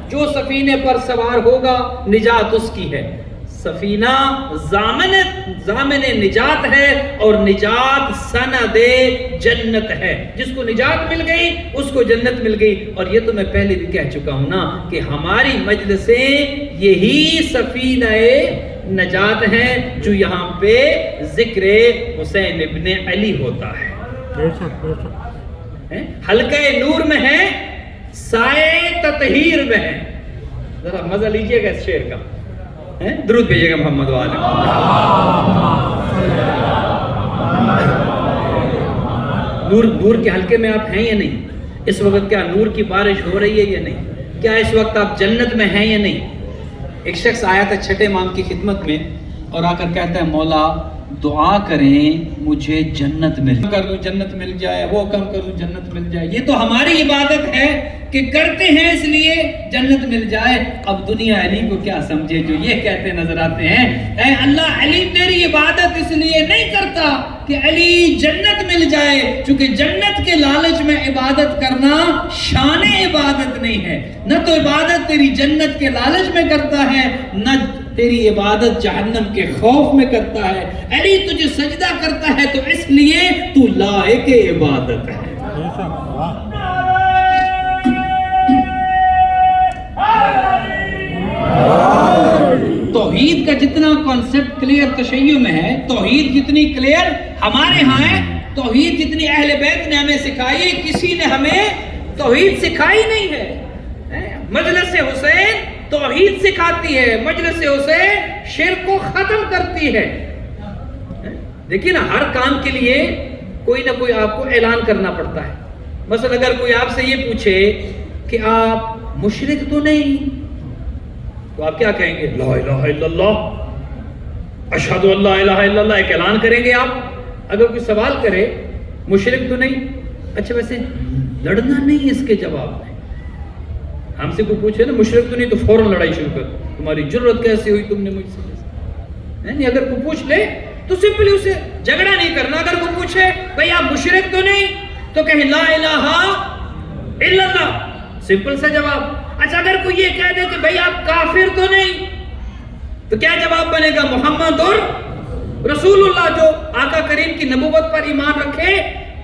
جو سفینے پر سوار ہوگا نجات اس کی ہے۔ سفینہ ضامن نجات ہے اور نجات سند جنت ہے۔ جس کو نجات مل گئی اس کو جنت مل گئی۔ اور یہ تو میں پہلے بھی کہہ چکا ہوں نا کہ ہماری مجلسیں یہی سفینہ نجات ہیں جو یہاں پہ ذکر حسین ابن علی ہوتا ہے۔ حلقہ نور میں ہے، سائے تطہیر میں ہے۔ ذرا مزہ لیجئے گا اس شعر کا، درود بھیجئے گا محمد وآلہ۔ نور کے حلقے میں آپ ہیں یا نہیں؟ اس وقت کیا نور کی بارش ہو رہی ہے یا نہیں؟ کیا اس وقت آپ جنت میں ہیں یا نہیں؟ ایک شخص آیا تھا چھٹے امام کی خدمت میں اور آ کر کہتا ہے مولا دعا کریں مجھے جنت مل کر دوں، جنت مل جائے، وہ کم کر دوں جنت مل جائے۔ یہ تو ہماری عبادت ہے کہ کرتے ہیں اس لیے جنت مل جائے۔ اب دنیا علی کو کیا سمجھے جو یہ کہتے نظر آتے ہیں اے اللہ علی تیری عبادت اس لیے نہیں کرتا کہ علی جنت مل جائے، چونکہ جنت کے لالچ میں عبادت کرنا شان عبادت نہیں ہے۔ نہ تو عبادت تیری جنت کے لالچ میں کرتا ہے، نہ تیری عبادت جہنم کے خوف میں کرتا ہے۔ علی تجھے سجدہ کرتا ہے تو اس لیے تو لائق عبادت ہے۔ توحید کا جتنا کانسیپٹ کلیئر تشیع میں ہے، توحید جتنی کلیئر ہمارے ہاں ہے، توحید جتنی اہل بیت نے ہمیں سکھائی، کسی نے ہمیں توحید سکھائی نہیں ہے۔ مجلس حسین توحید سکھاتی ہے، مجلس حسین شرک کو ختم کرتی ہے۔ دیکھیے نا، ہر کام کے لیے کوئی نہ کوئی آپ کو اعلان کرنا پڑتا ہے۔ مثلا اگر کوئی آپ سے یہ پوچھے کہ آپ مشرک تو نہیں، تو آپ کیا کہیں گے؟ لا الہ الا اللہ، اشہد ان لا الہ الا اللہ، ایک اعلان کریں گے آپ۔ اگر کوئی سوال کرے مشرک تو نہیں، اچھا ویسے لڑنا نہیں اس کے جواب میں۔ ہم سے کوئی پوچھے نا مشرک تو نہیں تو فوراً لڑائی شروع کر، تمہاری جرت کیسے ہوئی تم نے مجھ سے؟ نہیں، اگر کوئی پوچھ لے تو سمپلی اسے جھگڑا نہیں کرنا۔ اگر کوئی پوچھے بھئی آپ مشرک تو نہیں، تو کہیں لا الہ الا اللہ، سمپل سا جواب۔ اچھا اگر کوئی یہ کہہ دے کہ بھئی آپ کافر تو نہیں، تو کیا جواب بنے گا؟ محمد اور رسول اللہ، جو آقا کریم کی نبوت پر ایمان رکھے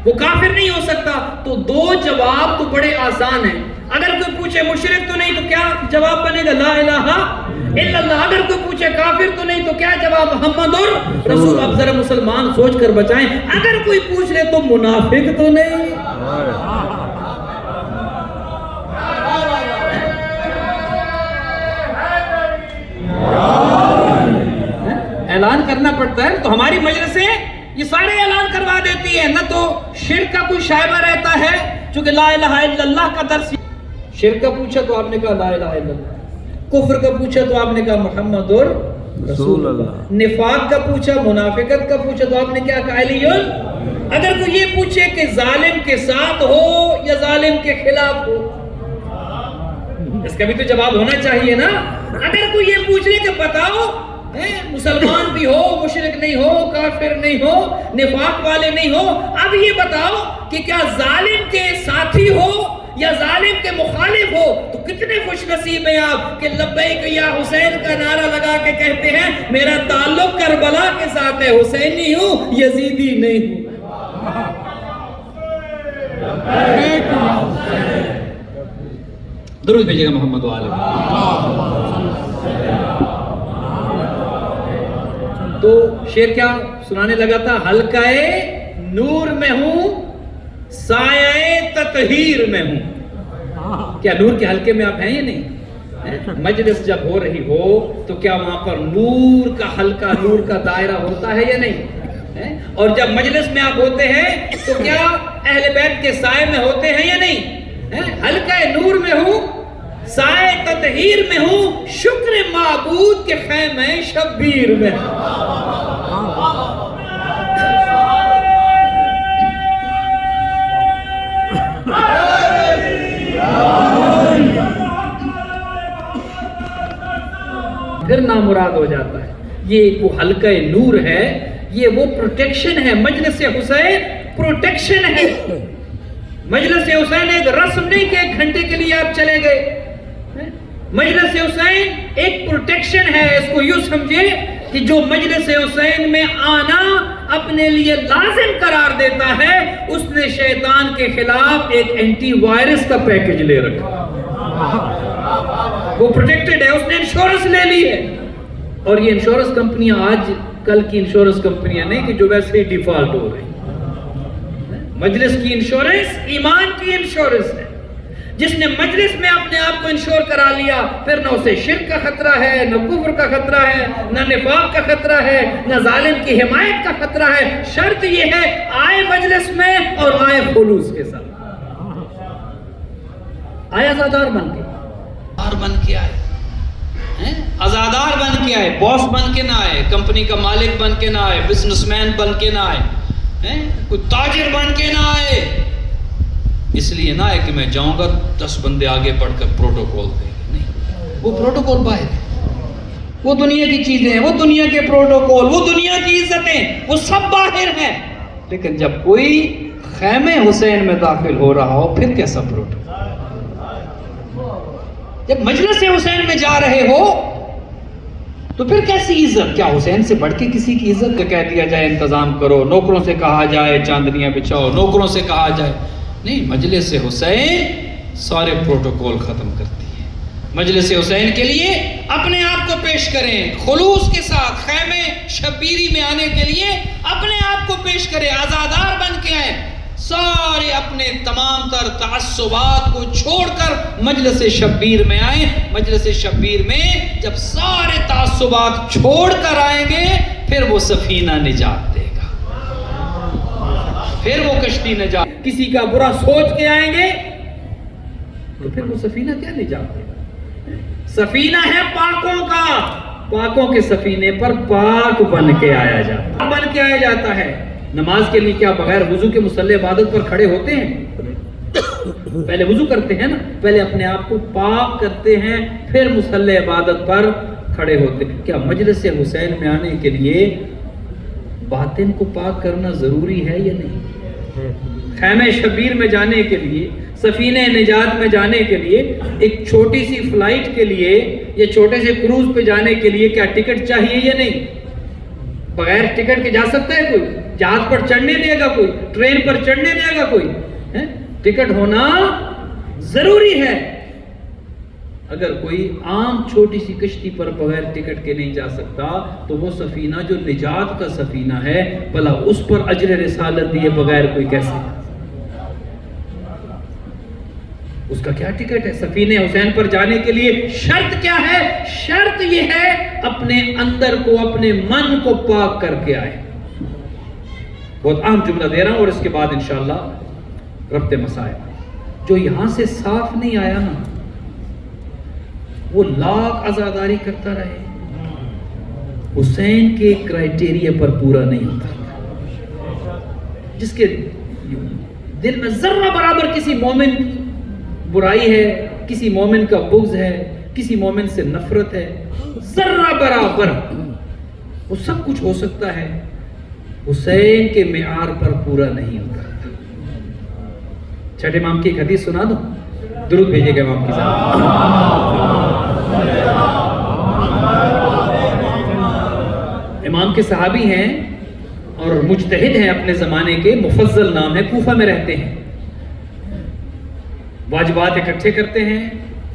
وہ کافر نہیں ہو سکتا۔ تو دو جواب تو بڑے آسان ہیں۔ اگر کوئی پوچھے مشرک تو نہیں تو کیا جواب بنے گا؟ لا الہ الا اللہ۔ اگر کوئی پوچھے کافر تو نہیں تو کیا جواب؟ محمد اور رسول۔ اب ذرا مسلمان سوچ کر بچائیں، اگر کوئی پوچھ لے تو منافق تو نہیں۔ اعلان کرنا پڑتا ہے۔ تو ہماری مجلسیں یہ سارے اعلان کروا دیتی ہے۔ نہ تو شرک کا کوئی شائبہ رہتا ہے، چونکہ لا الہ الا اللہ کا درس۔ شرک کا پوچھا تو آپ نے کہا لا الہ الا اللہ، کفر کا پوچھا تو آپ نے کہا محمد اور رسول اللہ، نفاق کا پوچھا، منافقت کا پوچھا تو آپ نے کیا کہا؟ علی۔ اگر کوئی یہ پوچھے کہ ظالم کے ساتھ ہو یا ظالم کے خلاف ہو، اس کا بھی تو جواب ہونا چاہیے نا۔ اگر کوئی یہ پوچھ لے کہ بتاؤ مسلمان بھی ہو، مشرک نہیں ہو، کافر نہیں ہو، نفاق والے نہیں ہو، اب یہ بتاؤ کہ کیا ظالم کے ساتھی ہو یا ظالم کے مخالف ہو، تو کتنے خوش نصیب ہیں آپ کہ لبیک یا حسین کا نعرہ لگا کے کہتے ہیں میرا تعلق کربلا کے ساتھ ہے، حسینی ہوں یزیدی نہیں ہوں۔ درود بھیجئے گا محمد وآلہ۔ تو شعر کیا سنانے لگا تھا؟ حلقہ نور میں ہوں، سایہ تطہیر میں ہوں۔ کیا نور کے حلقے میں آپ ہیں یا نہیں؟ مجلس جب ہو رہی ہو تو کیا وہاں پر نور کا حلقہ، نور کا دائرہ ہوتا ہے یا نہیں؟ اور جب مجلس میں آپ ہوتے ہیں تو کیا اہل بیت کے سائے میں ہوتے ہیں یا نہیں؟ حلقہ نور میں ہوں، سائے تطہیر میں ہوں، شکر معبود کے خیمہ شبیر میں۔ پھر نامراد ہو جاتا ہے۔ یہ وہ حلقہ نور ہے، یہ وہ پروٹیکشن ہے۔ مجلس حسین پروٹیکشن ہے۔ مجلس حسین ایک رسم نہیں کہ 1 گھنٹے کے لیے آپ چلے گئے۔ مجلس حسین ایک پروٹیکشن ہے. اس کو یوں سمجھے کہ جو مجلس حسین میں آنا اپنے لیے لازم قرار دیتا ہے, اس نے شیطان کے خلاف ایک اینٹی وائرس کا پیکج لے رکھا, وہ پروٹیکٹڈ ہے, اس نے انشورنس لے لی ہے. اور یہ انشورنس کمپنیاں آج کل کی انشورنس کمپنیاں نہیں کہ جو ویسے ہی ڈیفالٹ ہو رہی. مجلس کی انشورنس ایمان کی انشورنس ہے. جس نے مجلس میں اپنے آپ کو انشور کرا لیا, پھر نہ اسے شرک کا خطرہ ہے, نہ کفر کا خطرہ ہے, نہ نفاق کا خطرہ ہے, نہ ظالم کی حمایت کا خطرہ ہے. شرط یہ ہے آئے مجلس میں اور آئے خلوص کے ساتھ, آئے ازادار بن کے, ازادار بن کے آئے, باس بن کے نہ آئے, کمپنی کا مالک بن کے نہ آئے, بزنس مین بن کے نہ آئے, کوئی تاجر بن کے نہ آئے. اس لیے نہ ہے کہ میں جاؤں گا 10 بندے آگے پڑھ کر پروٹوکول دیں گے, نہیں, وہ پروٹوکول باہر ہے, وہ دنیا کی چیزیں ہیں, وہ دنیا کے پروٹوکول, وہ دنیا کی عزتیں, وہ سب باہر ہیں. لیکن جب کوئی خیمے حسین میں داخل ہو رہا ہو پھر کیسا پروٹوکول؟ جب مجلس حسین میں جا رہے ہو تو پھر کیسی عزت؟ کیا حسین سے بڑھ کے کسی کی عزت کا کہہ دیا جائے انتظام کرو, نوکروں سے کہا جائے چاندنیاں بچھاؤ, نوکروں سے کہا جائے نہیں. مجلس حسین سارے پروٹوکول ختم کرتی ہے. مجلس حسین کے لیے اپنے آپ کو پیش کریں خلوص کے ساتھ, خیمے شبیری میں آنے کے لیے اپنے آپ کو پیش کریں, آزادار بن کے آئیں, سارے اپنے تمام تر تعصبات کو چھوڑ کر مجلس شبیر میں آئیں. مجلس شبیر میں جب سارے تعصبات چھوڑ کر آئیں گے پھر وہ سفینہ نجات دے گا, پھر وہ کشتی نجات. کسی کا برا سوچ کے آئیں گے تو پھر وہ سفینہ کیا نجات دے گا؟ سفینہ ہے پاکوں کا, پاکوں کے سفینے پر پاک بن کے آیا جاتا ہے. نماز کے لیے کیا بغیر وضو کے مصلی عبادت پر کھڑے ہوتے ہیں؟ پہلے وضو کرتے ہیں نا, پہلے اپنے آپ کو پاک کرتے ہیں پھر مصلی عبادت پر کھڑے ہوتے ہیں. کیا مجلس حسین میں آنے کے لیے باطن کو پاک کرنا ضروری ہے یا نہیں؟ خیمہ شبیر میں جانے کے لیے, سفینہ نجات میں جانے کے لیے, ایک چھوٹی سی فلائٹ کے لیے یا چھوٹے سے کروز پہ جانے کے لیے کیا ٹکٹ چاہیے یا نہیں؟ بغیر ٹکٹ کے جا سکتا ہے کوئی؟ جہاز پر چڑھنے دے گا کوئی؟ ٹرین پر چڑھنے دے گا کوئی؟ ٹکٹ ہونا ضروری ہے. اگر کوئی عام چھوٹی سی کشتی پر بغیر ٹکٹ کے نہیں جا سکتا تو وہ سفینہ جو نجات کا سفینہ ہے بھلا اس پر اجر رسالت دیے بغیر کوئی کیسے؟ اس کا کیا ٹکٹ ہے؟ سفینہ حسین پر جانے کے لیے شرط کیا ہے؟ شرط یہ ہے اپنے اندر کو, اپنے من کو پاک کر کے آئے. بہت اہم جملہ دے رہا ہوں اور اس کے بعد انشاءاللہ ربط مسائل. جو یہاں سے صاف نہیں آیا نا وہ لاکھ عزاداری کرتا رہے, حسین کے کرائیٹیریا پر پورا نہیں ہوتا. جس کے دل میں ذرہ برابر کسی مومن کی برائی ہے, کسی مومن کا بغض ہے, کسی مومن سے نفرت ہے, ذرہ برابر, وہ سب کچھ ہو سکتا ہے, حسین کے معیار پر پورا نہیں ہوتا. چھٹے امام کی ایک حدیث سنا دو, درود بھیجے گا امام کی ذات. امام کے صحابی ہیں اور مجتہد ہیں اپنے زمانے کے, مفضل نام ہے, کوفہ میں رہتے ہیں. واجبات اکٹھے کرتے ہیں,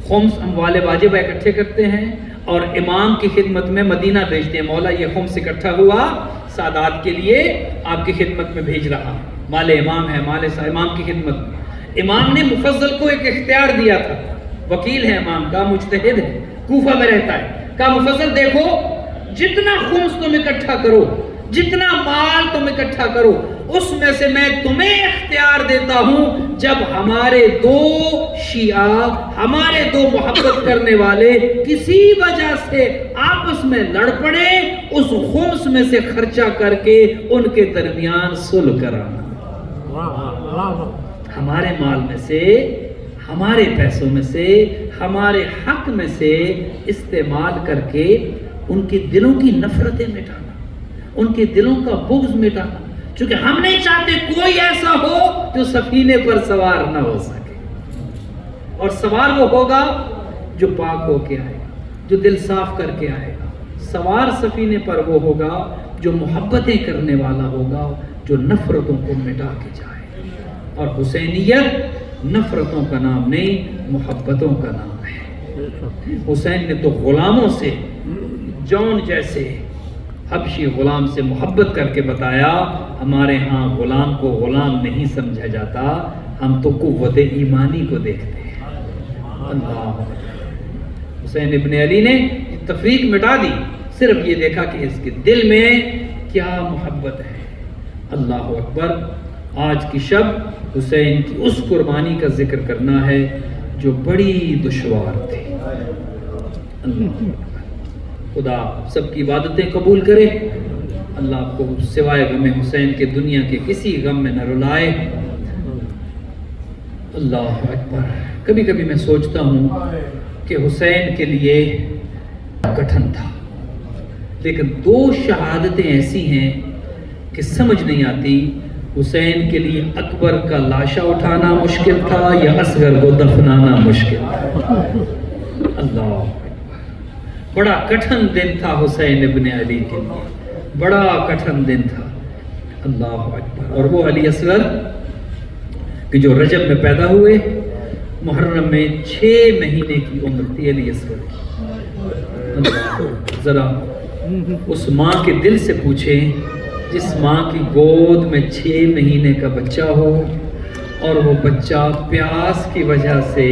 خمس اموال واجب اکٹھے کرتے ہیں اور امام کی خدمت میں مدینہ بھیجتے ہیں. مولا یہ خمس اکٹھا ہوا سادات کے لیے آپ کی خدمت میں بھیج رہا, مال امام ہے, مال امام کی خدمت میں. امام نے مفضل کو ایک اختیار دیا تھا, وکیل ہے امام کا, مجتہد ہے, کوفہ میں رہتا ہے. کہا مفضل دیکھو جتنا خمس تم اکٹھا کرو, جتنا مال تم اکٹھا کرو, اس میں سے میں تمہیں اختیار دیتا ہوں جب ہمارے دو شیعہ, ہمارے دو محبت کرنے والے کسی وجہ سے آپس میں لڑ پڑے, اس خمس میں سے خرچہ کر کے ان کے درمیان صلح کرانا. ہمارے مال میں سے, ہمارے پیسوں میں سے, ہمارے حق میں سے استعمال کر کے ان کے دلوں کی نفرتیں مٹانا, ان کے دلوں کا بغض مٹانا. چونکہ ہم نہیں چاہتے کوئی ایسا ہو جو سفینے پر سوار نہ ہو سکے, اور سوار وہ ہوگا جو پاک ہو کے آئے گا، جو دل صاف کر کے آئے گا۔ سوار سفینے پر وہ ہوگا جو محبتیں کرنے والا ہوگا، جو نفرتوں کو مٹا کے جائے۔ اور حسینیت نفرتوں کا نام نہیں، محبتوں کا نام ہے۔ حسین نے تو غلاموں سے، جون جیسے حبشی غلام سے محبت کر کے بتایا، ہمارے ہاں غلام کو غلام نہیں سمجھا جاتا، ہم تو قوت ایمانی کو دیکھتے ہیں۔ اللہ، حسین ابن علی نے تفریق مٹا دی، صرف یہ دیکھا کہ اس کے دل میں کیا محبت ہے۔ اللہ اکبر۔ آج کی شب حسین کی اس قربانی کا ذکر کرنا ہے جو بڑی دشوار تھی۔ اللہ، خدا سب کی عبادتیں قبول کرے، اللہ آپ کو سوائے غم حسین کے دنیا کے کسی غم میں نہ رلائے۔ اللہ اکبر۔ کبھی کبھی میں سوچتا ہوں کہ حسین کے لیے کٹھن تھا، لیکن دو شہادتیں ایسی ہیں کہ سمجھ نہیں آتی حسین کے لیے اکبر کا لاشا اٹھانا مشکل تھا یا اصغر کو دفنانا مشکل تھا۔ اللہ، بڑا کٹھن دن تھا حسین ابن علی کے لیے، بڑا کٹھن دن تھا۔ اللہ اکبر۔ اور وہ علی اصغر کہ جو رجب میں پیدا ہوئے، محرم میں 6 مہینے کی عمر تھی علی اصغر کی۔ اللہ، ذرا اس ماں کے دل سے پوچھیں جس ماں کی گود میں 6 مہینے کا بچہ ہو اور وہ بچہ پیاس کی وجہ سے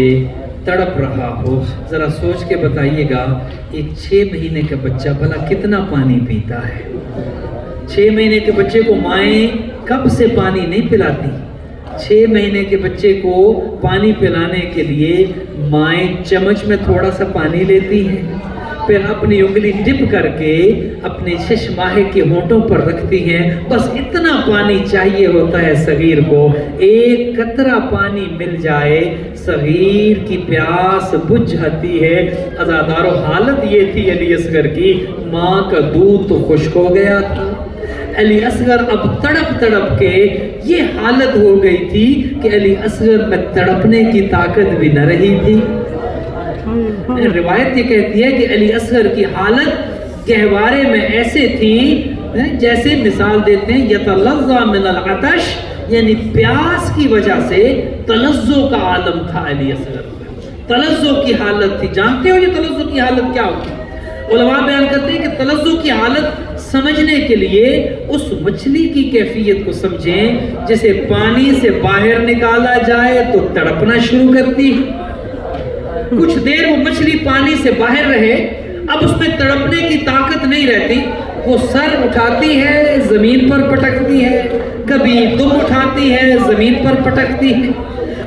تڑپ رہا ہو، ذرا سوچ کے بتائیے گا ایک 6 مہینے کا بچہ بھلا کتنا پانی پیتا ہے؟ 6 مہینے کے بچے کو مائیں کب سے پانی نہیں پلاتی۔ 6 مہینے کے بچے کو پانی پلانے کے لیے مائیں چمچ میں تھوڑا سا پانی لیتی ہیں، پھر اپنی انگلی ڈپ کر کے اپنے 6 ماہ کے ہونٹوں پر رکھتی ہیں، بس اتنا پانی چاہیے ہوتا ہے صغیر کو، ایک قطرہ پانی مل جائے صغیر کی پیاس بجھ جاتی ہے۔ عزادارو، حالت یہ تھی علی اصغر کی، ماں کا دودھ تو خشک ہو گیا تھا، علی اصغر اب تڑپ تڑپ کے یہ حالت ہو گئی تھی کہ علی اصغر میں تڑپنے کی طاقت بھی نہ رہی تھی۔ روایت یہ کہتی ہے کہ علی اصغر کی حالت گہوارے میں ایسے تھی جیسے مثال دیتے ہیں یتلظى من العطش، یعنی پیاس کی وجہ سے تلظو کا عالم تھا علی اصغر میں، تلظو کی حالت تھی۔ جانتے ہو یہ تلظو کی حالت کیا ہوتی ہے؟ علماء بیان کرتے ہیں کہ تلظو کی حالت سمجھنے کے لیے اس مچھلی کی کیفیت کو سمجھیں جسے پانی سے باہر نکالا جائے تو تڑپنا شروع کرتی ہے، کچھ دیر وہ مچھلی پانی سے باہر رہے، اب اس میں تڑپنے کی طاقت نہیں رہتی، وہ سر اٹھاتی ہے زمین پر پٹکتی ہے، کبھی دم اٹھاتی ہے زمین پر پٹکتی ہے۔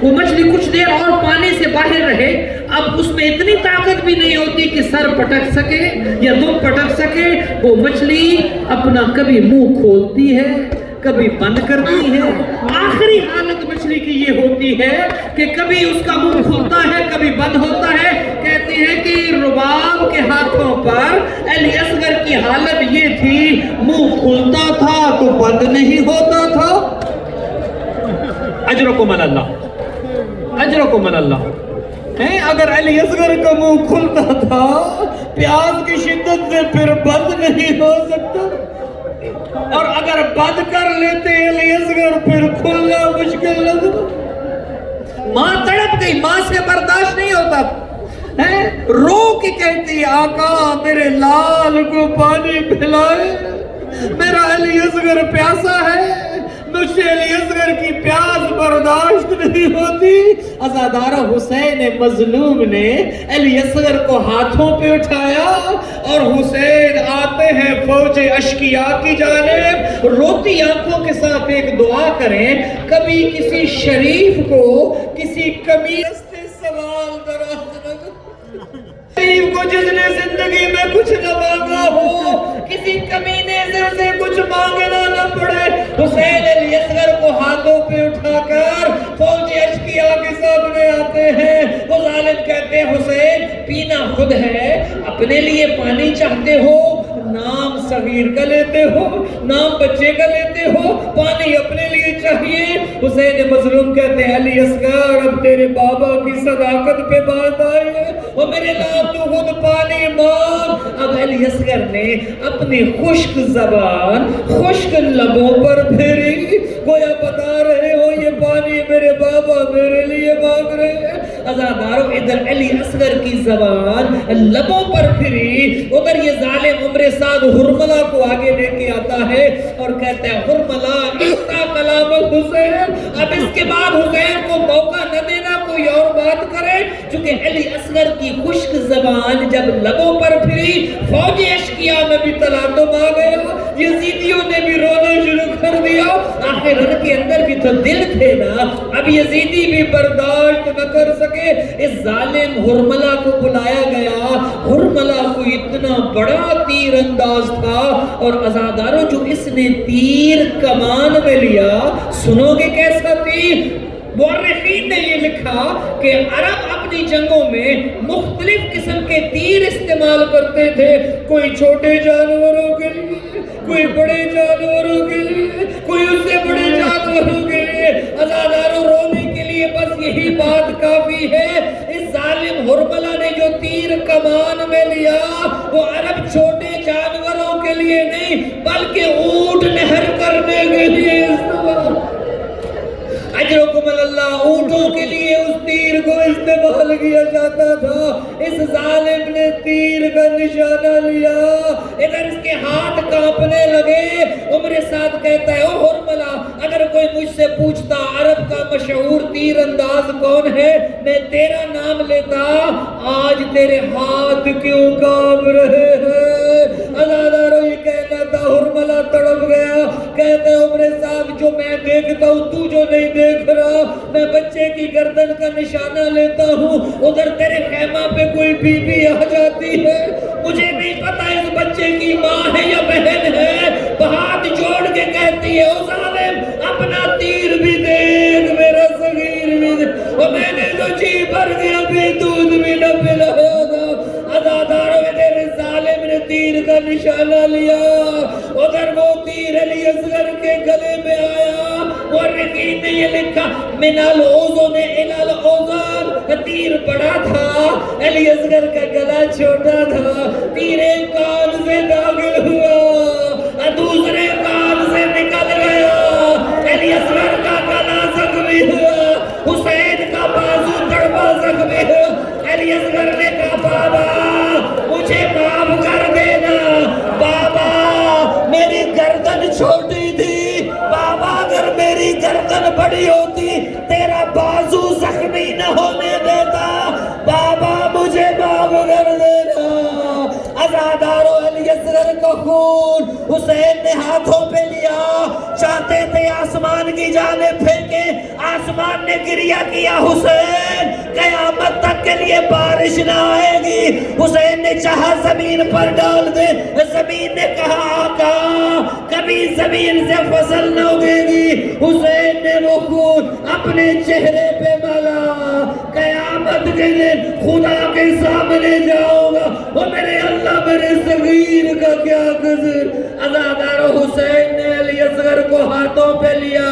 وہ مچھلی کچھ دیر اور پانی سے باہر رہے، اب اس میں اتنی طاقت بھی نہیں ہوتی کہ سر پٹک سکے یا دم پٹک سکے، وہ مچھلی اپنا کبھی منہ کھولتی ہے کبھی بند کرتی ہے۔ آخری حالت مچھلی کی یہ ہوتی ہے کہ کبھی اس کا منہ کھلتا ہے کبھی بند ہوتا ہے۔ کہتے ہیں کہ رباب کے ہاتھوں پر علی اصغر کی حالت یہ تھی، منہ کھلتا تھا تو بند نہیں ہوتا تھا۔ اجرکم اللہ، اجرکم اللہ۔ اگر علی اصغر کا منہ کھلتا تھا پیاس کی شدت سے پھر بند نہیں ہو سکتا، اور اگر بند کر لیتے علی اصغر پھر کھلنا مشکل لگتا۔ ماں تڑپ گئی، ماں سے برداشت نہیں ہوتا، رو کے کہتی آقا میرے لال کو پانی پلائے، میرا علی اصغر پیاسا ہے، مجھ سے علی اصغر کی پیاس برداشت نہیں ہوتی۔ عزادارہ حسین مظلوم نے علی اصغر کو ہاتھوں پہ اٹھایا اور حسین آتے ہیں فوج اشقیاء کی جانب، روتی آنکھوں کے ساتھ ایک دعا کریں، کبھی کسی شریف کو کسی کمینے سے سوال دراز نہ شریف کو جس نے زندگی میں کچھ نہ مانگا ہو، کسی کمینے سے کچھ مانگنا نہ پڑے، حسین علی اصغر کو ہاتھوں پہ اٹھا کر فوج اشقیاء کے سامنے آتے ہیں۔ وہ ظالم کہتے ہیں حسین پینا خود ہے، اپنے لیے پانی چاہتے ہو، نام صغیر کا لیتے ہو، نام بچے کا لیتے ہو، پانی اپنے لیے چاہیے۔ حسین مظلوم کہتے ہیں علی اصغر اب تیرے بابا کی صداقت پہ بات آئی ہے، وہ میرے نام تو خود پانی مانگ۔ اب علی اصغر نے اپنی خشک زبان خشک لبوں پر پھیری، گویا بتا رہے ہو یہ پانی میرے بابا میرے لیے مانگ رہے ہیں۔ عزادارو ادھر علی اصغر کی زبان لبوں پر پھری، ادھر یہ ظالم عمر سعد حرملہ کو آگے لے کے آتا ہے اور کہتا ہے حرملہ اتنا کلام حسین، اب اس کے بعد حسین کو موقع نہ دینا کوئی اور بات کرے، چونکہ علی اصغر کی خشک زبان جب لبوں پر پھری فوج اشکیا میں بھی تلاطم آ گیا، یزیدیوں نے بھی رونا شروع کر دیا۔ آخر ان کے اندر بھی تو دل تھے نا، اب یزیدی بھی برداشت نہ کر سکے، اس ظالم حرملہ کو بلایا گیا۔ حرملہ کو اتنا بڑا تیر انداز تھا، اور عزاداروں جو اس نے تیر کمان میں لیا، سنو گے کیسا تیر؟ مورخین نے یہ لکھا کہ عرب اپنی جنگوں میں مختلف قسم کے تیر استعمال کرتے تھے، کوئی چھوٹے جانوروں کے لیے، کوئی بڑے جانوروں کے لیے، کوئی اس سے بڑے جانوروں کے لیے۔ عزاداروں رونے کے لیے بس یہی بات کافی ہے، اس ظالم حرملہ نے جو تیر کمان میں لیا وہ عرب چھوٹے جانوروں کے لیے نہیں بلکہ اونٹ نہر کرنے کے لیے استعمال، اجرکم اللہ، اونٹوں کے لیے اس تیر کو استعمال کیا جاتا تھا۔ اس ظالم نے تیر کا نشانہ لیا، ادھر اس کے ہاتھ کانپنے لگے۔ عمر سعد کہتا ہے او حرملہ اگر کوئی مجھ سے پوچھتا عرب کا مشہور تیر انداز کون ہے میں تیرا نام لیتا، آج تیرے ہاتھ کیوں کانپ رہے ہیں؟ عزاداروں یہ کہنا تھا، حرملہ تڑپ گیا، کہتے عمر صاحب جو میں دیکھتا ہوں تو جو نہیں دیکھ رہا، میں بچے کی گردن کا نشانہ لیتا ہوں، ادھر تیرے خیمہ پہ کوئی بی بی آ جاتی ہے، مجھے نہیں پتا اس بچے کی ماں ہے یا بہن ہے، ہاتھ جوڑ کے کہتی ہے او ظالم اپنا تیر بھی دیکھ میرا صغیر بھی دیکھ، اور میں نے تو جی بھر گیا بھی دودھ بھی نہ پلایا تھا۔ عزاداروں میں میرے ظالم نے تیر کا نشانہ لیا، ادھر وہ تیر علی اصغر کے گلے میں آیا۔ مورخین نے یہ لکھا من الاذن الی الاذن، تیر بڑا تھا علی اصغر کا گلا چھوٹا تھا، تیر ایک کان سے داخل ہوا دوسرے کان سے نکل گیا، علی اصغر کا گلا زخمی ہوا، حسین کا بازو تڑپا زخمی ہوا۔ علی اصغر نے کہا بابا مجھے معاف کر دینا، بابا میری گردن چھوٹی تھی، بابا اگر میری گردن بڑی ہوتی تیرا بازو زخمی نہ ہونے دیتا، بابا مجھے معاف کر دینا۔ عزادارو علی اصغر کا خون حسین نے ہاتھوں پہ لیا، چاہتے تھے آسمان کی جانب پھینکے، آسمان نے گریہ کیا حسین قیامت تک کے لیے بارش نہ آئے گی، حسین نے چاہا زمین پر ڈال دے، زمین نے کہا آقا کبھی زمین سے فصل نہ اگے گی، حسین نے وہ خون اپنے چہرے پہ ملا، قیامت کے دن خدا کے سامنے جاؤں گا وہ میرے اللہ میرے صغیر کا کیا قصور۔ عزادارو حسین نے علی اصغر کو ہاتھوں پہ لیا،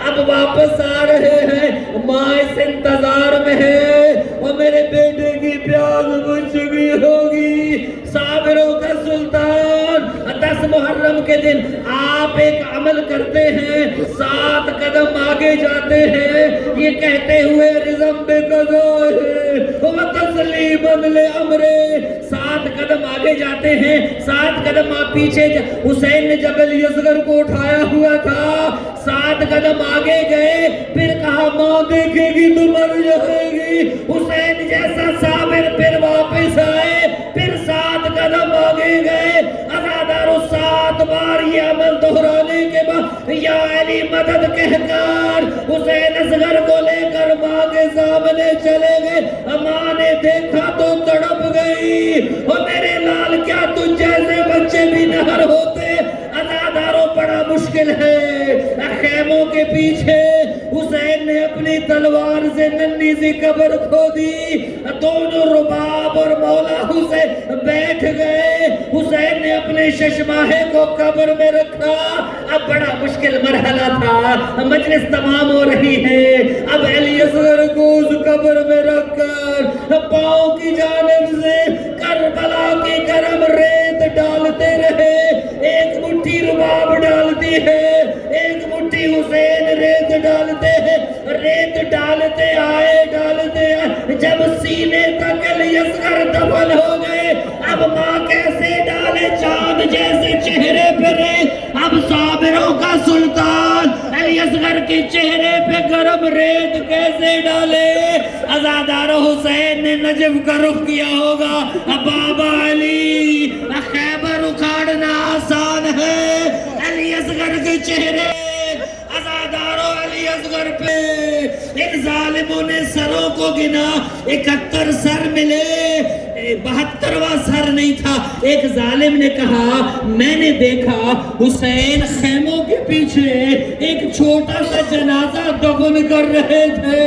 اب واپس آ رہے ہیں، ماں اس انتظار میں ہے وہ میرے بیٹے کی پیاس بجھ چکی ہوگی۔ صابروں کا سلطان 10 محرم کے دن آپ ایک عمل کرتے ہیں، 7 قدم آگے جاتے ہیں، یہ کہتے ہوئے رزم بے قضاء وتسلیما لامر، 7 قدم آگے جاتے ہیں، 7 قدم آپ پیچھے حسین نے جب علی اصغر کو اٹھایا ہوا تھا، 7 قدم آگے گئے، پھر کہا ماں دیکھے گی تو مر جائے گی، حسین جیسا صابر پھر واپس آئے، پھر 7 قدم آگے گئے۔ عزادارو 7 بار یہ عمل دہرانے کے بعد یا علی مدد کہہ کر حسین اصغر کو لے کر ماں کے سامنے چلے گئے، ماں نے دیکھا تو تڑپ گئی، اور میرے لال کیا تجھ جیسے بچے بھی نہر ہوتے؟ عزادارو بڑا مشکل ہے، خیموں کے پیچھے حسین نے اپنی تلوار سے ننھی سی قبر کھودی، دونوں رباب اور مولا حسین حسین بیٹھ گئے. حسین نے اپنے ششماہے کو قبر میں رکھا. اب بڑا مشکل مرحلہ تھا, مجلس تمام ہو رہی ہے. اب علی اصغر کو اس قبر میں رکھ کر پاؤں کی جانب سے کربلا کی گرم ریت ڈالتے رہے. ایک مٹھی رباب ڈالتی ہے, ایک مٹھی حسین ریت ڈالتے ہیں. ریت ڈالتے آئے. جب سینے تک علی اصغر دفن ہو گئے, اب ماں کیسے ڈالے چاند جیسے چہرے پہ ریت. اب صابروں کا سلطان علی اصغر کے چہرے پہ گرم ریت کیسے ڈالے. عزادار حسین نے نجف کا رخ کیا ہوگا. بابا علی, خیبر اکھاڑنا آسان ہے, علی اصغر کے چہرے عزاداروں علی اصغر پہ. ان ظالموں نے سروں کو گنا, 71 سر ملے, 72واں سر نہیں تھا. ایک ظالم نے کہا میں نے دیکھا حسین خیموں کے پیچھے ایک چھوٹا سا جنازہ دفن کر رہے تھے.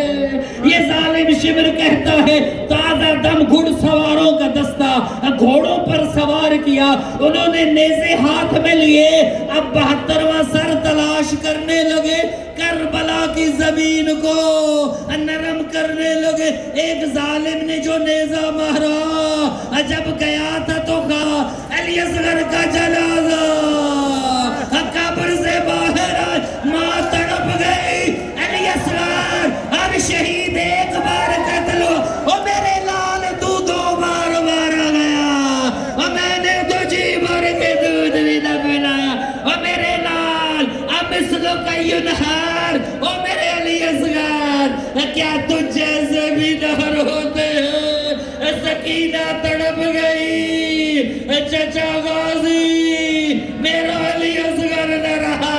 یہ ظالم شمر کہتا ہے تازہ دم گھڑ سواروں کا دستہ گھوڑوں پر سوار کیا. انہوں نے نیزے ہاتھ میں لیے. اب 72واں سر تلاش کرنے لگے, کربلا کی زمین کو نرم کرنے لگے. ایک ظالم نے جو نیزہ مارا, جب گیا تھا تو کہا علی اصغر کا جنازہ قبر سے باہر آئے. ماں تڑپ گئی. علی اصغر ہر شہید ایک بار قتل ہو, او میرے لال تو 2 بار مارا گیا, او میں نے تجھے بھر کے دودھ بھی نہ پلایا. او میرے لال اب مثلوں کا ینہار, او میرے علی اصغر کیا تجھ جیسے بھی نہر ہوتے ہیں. سکینہ تڑپ گئی. چچا غازی میرا علی اصغر نہ رہا,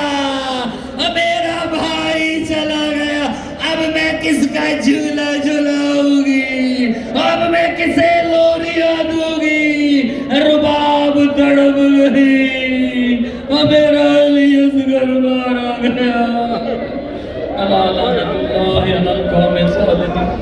میرا بھائی چلا گیا. اب میں کس کا جھولا جھلاؤں گی, اب میں کسے لوریاں دوں گی. رباب تڑپ گئی, میرا علی اصغر مارا گیا. اللہ لعنت اللہ علی القوم الظالمین.